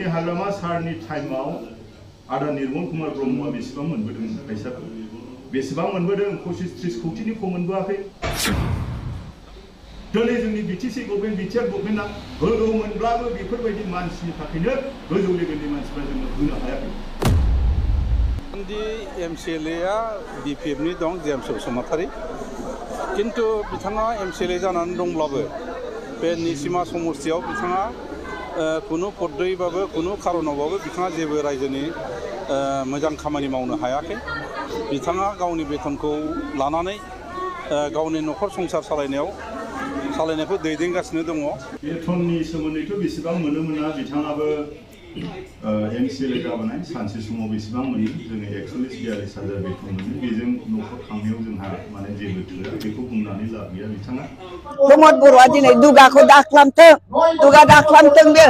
हाग्रामा सारनि टाइमाव आदा निर्मल कुमार ब्रह्मआ बेसेबां मोनबोदों फैसाखौ बेसेबां मोनबोदों 25-30 कौटिनिखौ मोनबोआखै दिनै जोंनि बिटिसि गभर्नमेन्ट बिटिआर गभर्नमेन्टआ गोजौ मोनब्लाबो बेफोरबायदि मानसिनि थाखायनो गोजौ लेभेलनि मानसिफ्रा जोंनो होनो हायाखै एमसिएलएआ बिपिएफनि दं जेम्स बसुमतारी किन्तु बिथाङा एमसिएलए जानानै दंब्लाबो बे निसिमा समस्तियाव बिथाङा कुनु पदैबाबो कुनु खारनावबाबो बिथाङा जेबो रायजोनि मोजां खामानि मावनो हायाखै बिथाङा गावनि बेथनखौ लानानै गावनि नखर संसार सालायनायखौ दैदेनगासिनो दङ बेथननि सोमोन्दैथ' बेसेबां मोनो मोना बिथाङाबो एमसिएलए जाबाय सानसे समाव बेसेबां मोनो जोङो 41-42 बेथन मोनो बेजों नखर खांनायाव जोंहा माने जेबो थोआ बेखौ बुंनानै लाब गैया बिथाङा प्रमद बर'आ दिनै दुगाखौ दाख्लामथों दुगा दाख्लामथों बे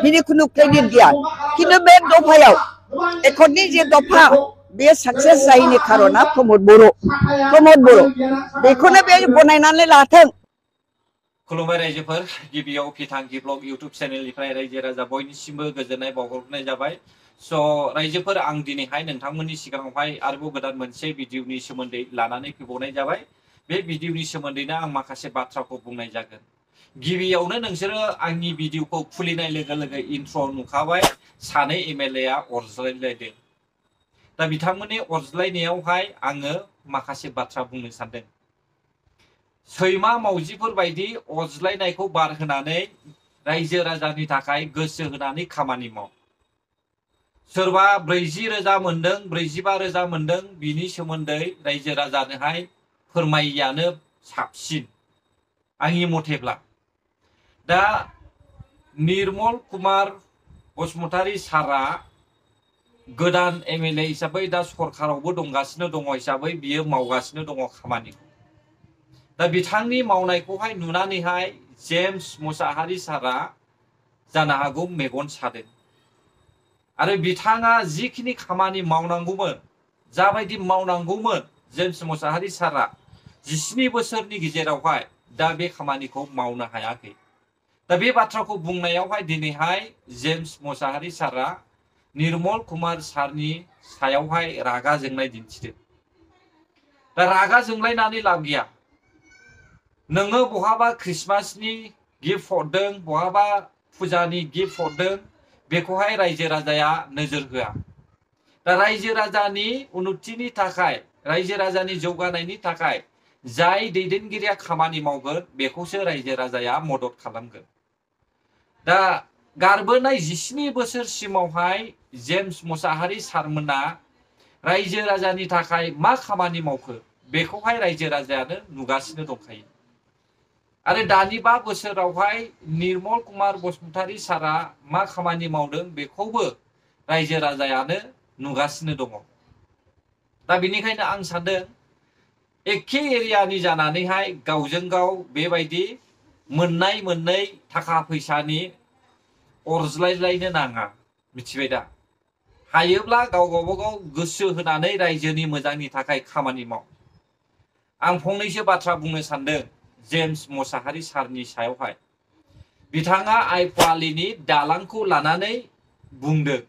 बिनि खुनु क्रेडिट गैया किन्तु बे दफायाव एकर्डनि जे दफा बे साक्सेस जायैनि खारना प्रमद बर' बेखौनो बे गनायनानै लाथों खुलुमबाय रायजोफोर गिबियाव फिथांखि ब्लग इउट्यूब चेनेलनिफ्राय रायजो राजा बयनिसिमबो गोजोननाय बावहरनाय जाबाय स' रायजोफोर आं दिनैहाय नोंथांमोननि सिगाङावहाय आरोबाव गोदान मोनसे भिडिअनि सोमोन्दै लानानै फैबावनाय जाबाय बे भिडिअनि सोमोन्दैनो आं माखासे बाथ्राखौ बुंनाय जागोन गिबियावनो नोंसोरो आंनि भिडिअखौ खुलिनाय लोगो लोगो इन्ट्र' नुखाबाय सानै एमएलएआ अरज्लायलायदों दा बिथांमोननि अरज्लायनायावहाय आङो माखासे बाथ्रा बुंनो सानदों सैमा मावजिफोर बायदि अरज्लायनायखौ बार होनानै रायजो राजानि थाखाय गोसो होनानै खामानि माव सोरबा 40,000 मोनदों 45,000 मोनदों बिनि सोमोन्दै रायजो राजानोहाय फोरमायियानो साबसिन आंनि मथेब्ला दा निर्मल कुमार बसुमतारी सारा गोदान एमएलए हिसाबै दा सरकारावबो दंगासिनो दङ हिसाबै बियो मावगासिनो दङ खामानिखौ दा बिथांनि मावनायखौहाय नुनानैहाय जेम्स मुसाहारि सारा जानो हागौ मेगन सादों आरो बिथाङा जिखिनि खामानि मावनांगौमोन जाबायदि मावनांगौमोन जेम्स मुसाहारि सारा 17 बोसोरनि गेजेरावहाय दा बे खामानिखौ मावनो हायाखै दा बे बाथ्राखौ बुंनायावहाय दिनैहाय जेम्स मुसाहारि सारा निर्मल कुमार सारनि सायावहाय रागा जोंनाय दिन्थिदों दा रागा जोंलायनानै लाब गैया नोङो बहाबा क्रिसमासनि गिफ्ट हरदों बहाबा फुजानि गिफ्ट हरदों बेखौहाय रायजो राजाया नोजोर होआ दा रायजो राजानि उन्नतिनि थाखाय रायजो राजानि जौगानायनि थाखाय जाय दैदेनगिरिया खामानि मावगोन बेखौसो रायजो राजाया मदद खालामगोन दा गारबोनाय 17 बोसोरसिमावहाय जेम्स मुसाहारि सारमोना रायजो राजानि थाखाय मा खामानि मावखो बेखौहाय रायजो राजायानो नुगासिनो दंखायो आरो दानि 5 बोसोरावहाय निर्मल कुमार बसुमतारी सारा मा खामानि मावदों बेखौबो रायजो राजायानो नुगासिनो दङ दा बेनिखायनो आं सानदों एखे एरियानि जानानैहाय गावजों गाव बेबायदि मोननै थाखा फैसानि अरज्लायलायनो नाङा मिथिबाय दा हायोब्ला गावगाबागाव गोसो होनानै रायजोनि मोजांनि थाखाय खामानि माव आं फंनैसो बाथ्रा बुंनो सानदों जेम्स मुसाहारि सारनि सायावहाय बिथाङा आइफवालिनि दालांखौ लानानै बुंदों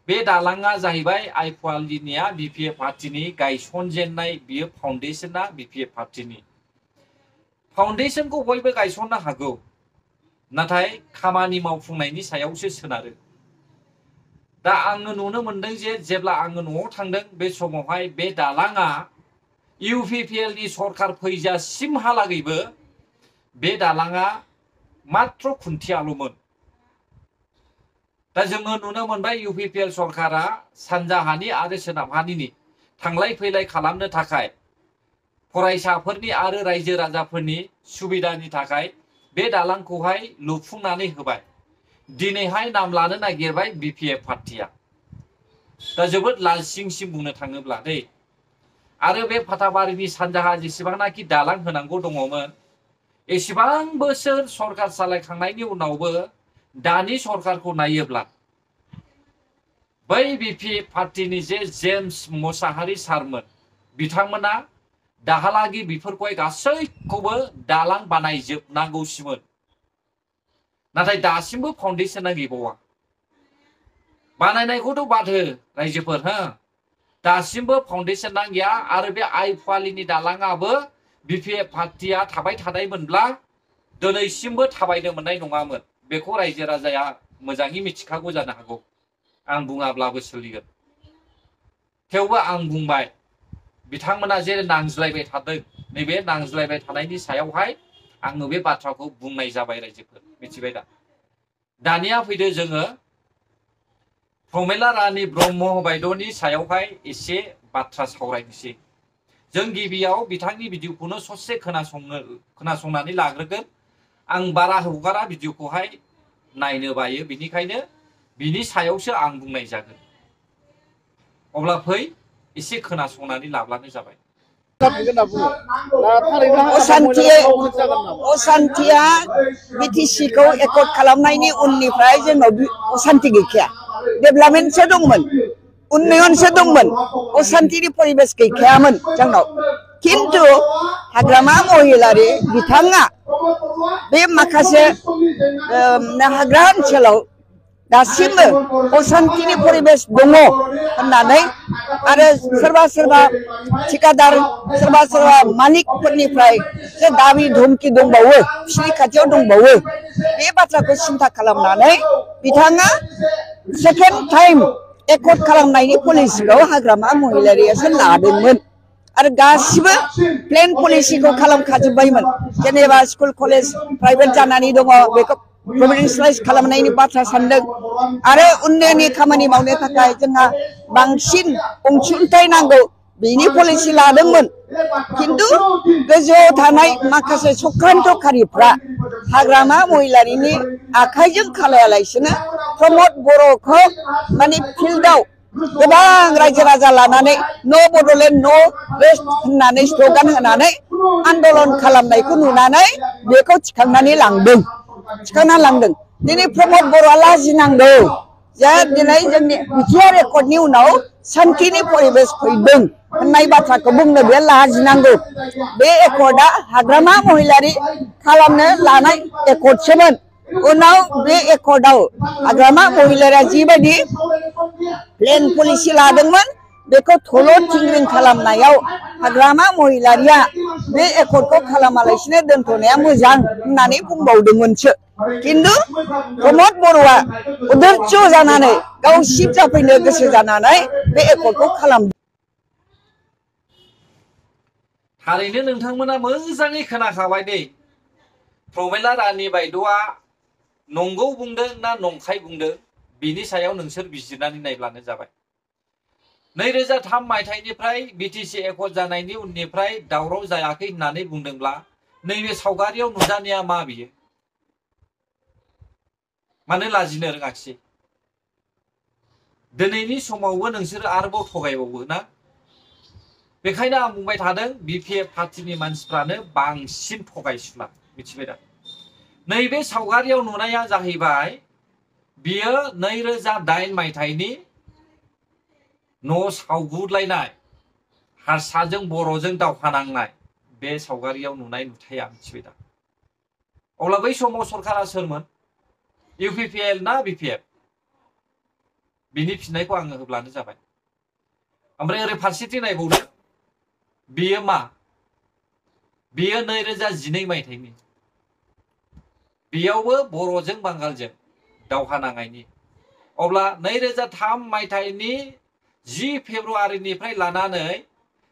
बे दालाङा जाहैबाय आइफवालिनिया बिपिएफ पार्टीनि गायसनजेननाय बियो फाउन्डेशना बिपिएफ पार्टीनि फाउन्डेशनखौ बयबो गायसननो हागौ नाथाय खामानि मावफुंनायनि सायावसो सोनारो दा आङो नुनो मोनदों जे जेब्ला आङो न'आव थांदों बे समावहाय बे दालाङा इउपिपिएलनि सरकार फैजासिमहालागैबो बे दालाङा मात्र खुन्थियाल'मोन दा जोङो नुनो मोनबाय इउपिपिएल सरकारा सानजाहानि आरो सोनाबहानि थांलाय फैलाय खालामनो थाखाय फरायसाफोरनि आरो रायजो राजाफोरनि सुबिदानि थाखाय बे दालांखौहाय लुफुंनानै होबाय दिनैहाय नाम लानो नागिरबाय बिपिएफ पार्टीया दा जोबोद लाजिंसिम बुंनो थाङोब्ला दै आरो बे फाथाबारिनि सानजाहा जेसेबांनाखि दालां होनांगौ दङमोन एसेबां बोसोर सरकार सालायखांनायनि उनावबो दानि सरकारखौ नायोब्ला बै बिपिएफ पार्टीनि जे जेम्स मुसाहारि सारमोन बिथांमोना दाहालागि बेफोरखौहाय गासैखौबो दालां बानायजोबनांगौसिमोन नाथाय दासिमबो फाउन्डेसना गैबावा बानायनायखौथ' बाद हो रायजोफोर हो दासिमबो फाउन्डेसना गैया आरो बे आइफवालिनि दालाङाबो बिपिएफ पार्टिया थाबाय थानायमोनब्ला दिनैसिमबो थाबायनो मोननाय नङामोन बेखौ रायजो राजाया मोजाङै मिथिखागौ जानो हागौ आं बुङाब्लाबो सोलिगोन थेवबो आं बुंबाय बिथांमोना जे नांज्लायबाय थादों नैबे नांज्लायबाय थानायनि सायावहाय आङो बे बाथ्राखौ बुंनाय जाबाय रायजोफोर मिथिबाय दा दानिया फैदो जोङो प्रमेला रानी ब्रह्म बायद'नि सायावहाय एसे बाथ्रा सावरायनोसै जों गिबियाव बिथांनि भिडिअखौनो ससे खोनासंनानै लाग्रोगोन आं बारा हगारा भिडिअखौहाय नायनो बायो बिनिखायनो बिनि सायावसो आं बुंनाय जागोन अब्ला फै एसे खोनासंनानै लाब्लानो जाबाय असान्थिया बिटिसिखौ एकर्ड खालामनायनि उननिफ्राय जोंनाव असान्थि गैखाया डेभेलपमेन्टसो दंमोन उन्नयनसो दंमोन असान्थिनि परिबेस गैखायामोन जोंनाव किन्तु हाग्रामा महिलारि बिथाङा बे माखासे हाग्रा ओनसोलाव दासिमबो असान्थिनि परिबेस दङ होननानै आरो सोरबा सोरबा ठिकादार सोरबा सोरबा मालिकफोरनिफ्राय जे दाबि धमकी दंबावो बिसिनि खाथियाव दंबावो बे बाथ्राखौ सिन्था खालामनानै बिथाङा सेकेन्ड टाइम एकर्ड खालामनायनि पलिसिखौ हाग्रामा महिलारियासो लादोंमोन आरो गासिबो प्लेन पलिसिखौ खालामखाजोब्बायमोन जेनेबा स्कुल कलेज प्राइभेट जानानै दङ बेखौ प्रभिन्सियेलाइज खालामनायनि बाथ्रा सानदों आरो उन्नयननि खामानि मावनो थाखाय जोंहा बांसिन अनसुंथाइ नांगौ बिनि पलिसि लादोंमोन किन्तु गोजौआव थानाय माखासे चक्रान्तकारिफ्रा हाग्रामा महिलारिनि आखाइजों खालायालासिनो प्रमद बर'खौ माने फिल्डआव गोबां रायजो राजा लानानै न' बड'लेण्ड न' रेस्ट होननानै स्ल'गान होनानै आन्दलन खालामनायखौ नुनानै बेखौ थिखांनानै लांदों दिनै प्रमद बर'आ लाजिनांगौ जे दिनै जोंनि बिटिआर एकर्डनि उनाव सान्थिनि परिबेस फैदों होननाय बाथ्राखौ बुंनो बे लाजिनांगौ बे एकर्डआ हाग्रामा महिलारि खालामनो लानाय एकर्डसोमोन उनाव बे एकर्डआव हाग्रामा महिलारिया जिबायदि प्लेन पलिसि लादोंमोन बेखौ थल' थिंरिं खालामनायाव हाग्रामा महिलारिया बे एकर्डखौ खालामालासिनो दोनथ'नाया मोजां होननानै बुंबावदोंमोनसो किन्तु प्रमद बर'आ अधैर्य जानानै गाव सिफ जाफैनो गोसो जानानै बे एकर्डखौ खालामदों थारैनो नोंथांमोना मोजाङै खोनाखाबाय दे प्रमेला रानी बायद'आ नंगौ बुंदों ना नंखाय बुंदों बिनि सायाव नोंसोर बिजिरनानै नायब्लानो जाबाय 2003 मायथाइनिफ्राय बिटिसि एकर्ड जानायनि उननिफ्राय दावराव जायाखै होननानै बुंदोंब्ला नैबे सावगारियाव नुजानाया मा बियो मानो लाजिनो रोङाखिसै दिनैनि समावबो नोंसोर आरोबाव थगायबावो ना बेखायनो आं बुंबाय थादों बिपिएफ पार्टिनि मानसिफ्रानो बांसिन थगायसुला मिथिबाय दा नैबे सावगारियाव नुनाया जाहैबाय बियो 2008 मायथाइनि न' सावगुलायनाय हारसाजों बर'जों दावहा नांनाय बे सावगारियाव नुनाय नुथाया मिथिबाय दा अब्ला बै समाव सरकारा सोरमोन इउपिपिएल ना बिपिएफ बिनि फिननायखौ आङो होब्लानो जाबाय ओमफ्राय ओरै फारसेथिं नायबावदो बियो मा बियो 2012 मायथाइनि बेयावबो बर'जों बांगालजों दावहा नांनायनि अब्ला 2003 मायथाइनि 10 फेब्रुवारिनिफ्राय लानानै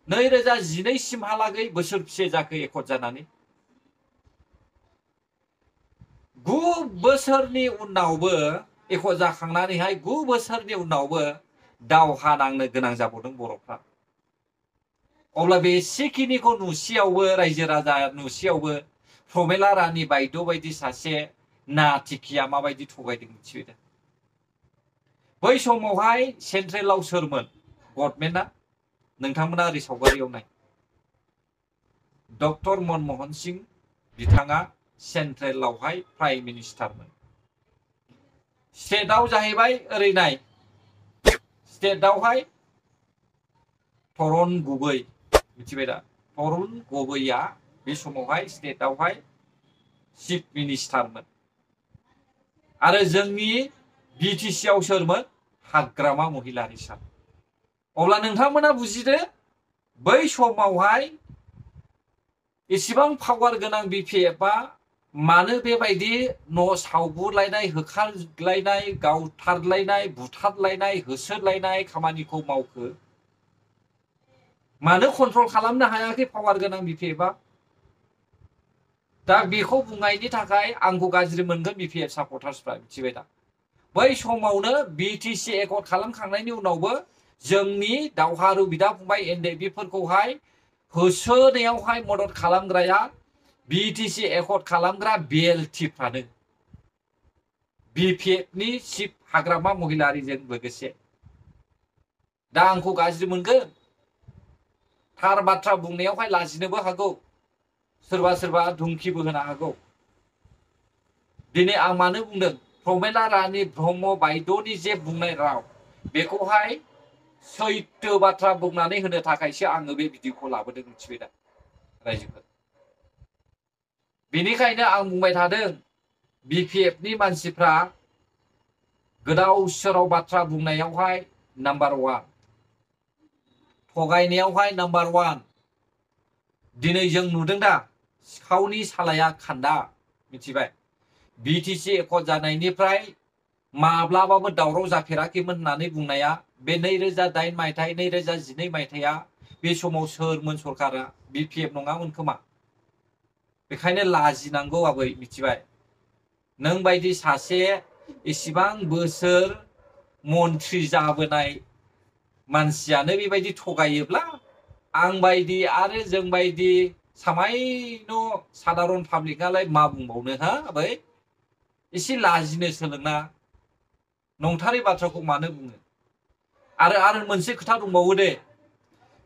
2012 सिमहालागै बोसोरबेसे जाखो एकर्ड जानानै 9 बोसोरनि उनावबो एकर्ड जाखांनानैहाय 9 बोसोरनि उनावबो दावहा नांनो गोनां जाबावदों बर'फ्रा अब्ला बेसेखिनिखौ नुसेयावबो रायजो राजा नुसेयावबो प्रमेला रानी बायद' बायदि सासे नाथिकिया माबायदि थगायदों मिथिबाय दा बै समावहाय सेन्ट्रेलाव सोरमोन गभर्नमेन्टआ नोंथांमोना ओरै सावगारियाव नाय डक्टर मनमोहन सिंह बिथाङा सेन्ट्रेलावहाय प्राइम मिनिस्टारमोन स्टेटआव जाहैबाय ओरै नाय स्टेटआवहाय तरुण गगৈ मिथिबाय दा तरुण गगৈया बे समावहाय स्टेटआवहाय चिफ मिनिस्टारमोन आरो जोंनि BTC आव सोरमोन हाग्रामा महिलारि सान अब्ला नोंथांमोना बुजिदो बै समावहाय इसिबां पावार गोनां BPF आ मानो बेबायदि न' सावगुलायनाय होखारलायनाय गावथारलायनाय बुथारलायनाय होसोलायनाय खामानिखौ मावखो मानो कन्ट्रल खालामनो हायाखै पावार गोनां BPF आ दा बेखौ बुंनायनि थाखाय आंखौ गाज्रि मोनगोन BPF सापर्टार्सफ्रा मिथिबाय दा बै समावनो BTC एकर्ड खालामखांनायनि उनावबो जोंनि दावहारु बिदा फंबाय NDFफोरखौहाय होसोनायावहाय मदद खालामग्राया BTC एकर्ड खालामग्रा BLTफ्रानो BPFनि चिफ हाग्रामा महिलारिजों लोगोसे दा आंखौ गाज्रि मोनगोन थार बाथ्रा बुंनायावहाय लाजिनोबो हागौ सोरबा सोरबा धुमखिबो होनो हागौ दिनै आं मानो बुंदों प्रमेला रानी ब्रह्म बायद'नि जे बुंनाय राव बेखौहाय सैथो बाथ्रा बुंनानै होनो थाखायसो आङो बे भिडिअखौ लाबोदों मिथिबाय दा रायजोफोर बेनिखायनो आं बुंबाय थादों BPFनि मानसिफ्रा गोदाव सोराव बाथ्रा बुंनायावहाय नाम्बार 1 थगायनायावहाय नाम्बार 1 दिनै जों नुदों दा सिखावनि सालाया खान्दा मिथिबाय BTC एकर्ड जानायनिफ्राय माब्लाबाबो दावराव जाफेराखैमोन होननानै बुंनाया बे 2008 मायथाइ 2012 मायथाइया बे समाव सोरमोन सरकारा BPF नङामोन खोमा बेखायनो लाजिनांगौ आबै मिथिबाय नों बायदि सासे इसिबां बोसोर मन्त्रि जाबोनाय मानसियानो बेबायदि थगायोब्ला आं बायदि आरो जों बायदि सामायन' साधारन पाब्लिकआलाय मा बुंबावनो हा आबै एसे लाजिनो सोलोंना नंथारै बाथ्राखौ मानो बुङो आरो मोनसे खोथा दंबावो दे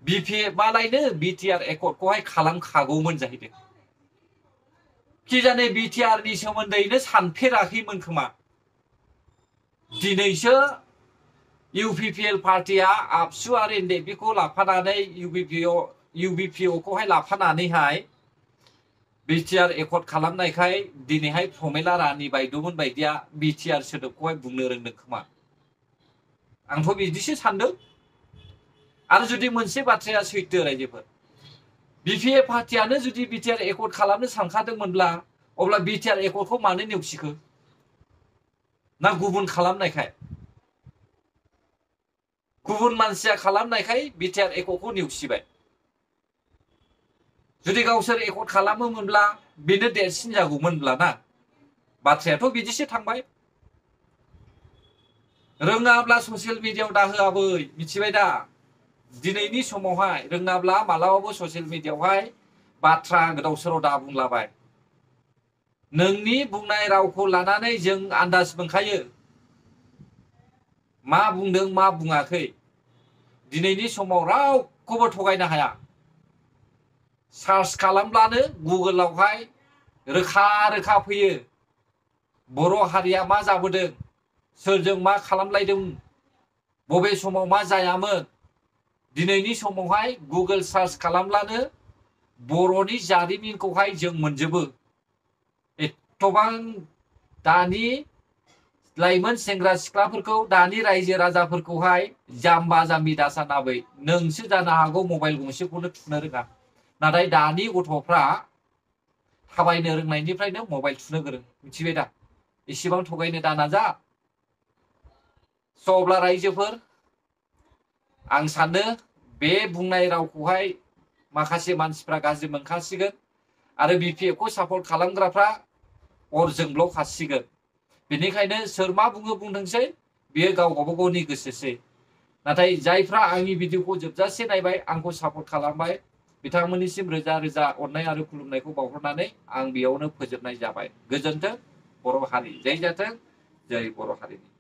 BPF आलायनो BTR एकर्डखौहाय खालामखागौमोन जाहैदों कि जाने BTR नि सोमोन्दैनो सानफेराखैमोन खोमा दिनैसो UPPL पार्टिया आबसु आरो NDFखौ लाफानानै UBPO खौहाय लाफानानैहाय BTR एकर्ड खालामनायखाय दिनैहाय प्रमेला रानी बायद'मोन बायदिया BTR सोदोबखौहाय बुंनो रोंदों खोमा आंथ' बिदिसो सानदों आरो जुदि मोनसे बाथ्राया सैथो रायजोफोर BPF पार्टियानो जुदि BTR एकर्ड खालामनो सानखादोंमोनब्ला अब्ला BTR एकर्डखौ मानो नेवसिखो ना गुबुन खालामनायखाय गुबुन मानसिया खालामनायखाय BTR एकर्डखौ नेवसिबाय जुदि गावसोर एकर्ड खालामोमोनब्ला बेनो देरसिन जागौमोनब्ला ना बाथ्रायाथ' बिदिसो थांबाय रोङाब्ला ससियेल मिडियायाव दाहो आबै मिथिबाय दा दिनैनि समावहाय रोङाब्ला मालाबाबो ससियेल मिडियायावहाय बाथ्रा गोदाव सोराव दा बुंलाबाय नोंनि बुंनाय रावखौ लानानै जों आन्दाज मोनखायो मा बुंदों मा बुङाखै दिनैनि समाव रावखौबो थगायनो हाया सार्च खालामब्लानो गुगोलावहाय रोखा रोखा फैयो बर' हारिया मा जाबोदों सोरजों मा खालामलायदों बबे समाव मा जायामोन दिनैनि समावहाय गुगोल सार्च खालामब्लानो बर'नि जारिमिनखौहाय जों मोनजोबो एथबां दानि लाइमोन सेंग्रा सिख्लाफोरखौ दानि रायजो राजाफोरखौहाय जाम्बा जाम्बि दासान आबै नोंसो जानो हागौ मबाइल गंसेखौनो थुनो रोङा नाथाय दानि गथ'फ्रा थाबायनो रोंनायनिफ्रायनो मबाइल थुनो गोरों मिथिबाय दा एसेबां थगायनो दा नाजा स' अब्ला रायजोफोर आं सानो बे बुंनाय रावखौहाय माखासे मानसिफ्रा गाज्रि मोनखासिगोन आरो BPFखौ सापर्ट खालामग्राफ्रा अर जोंब्लावखासिगोन बेनिखायनो सोर मा बुङो बुंथोंसै बेयो गावबा गावनि गोसोसै नाथाय जायफ्रा आंनि भिडिअखौ जोबजासे नायबाय आंखौ सापर्ट खालामबाय बिथांमोननिसिम रोजा रोजा अननाय आरो खुलुमनायखौ बावहरनानै आं बेयावनो फोजोबनाय जाबाय गोजोन्थों बर' हारि जै जाथों जै बर' हारिनि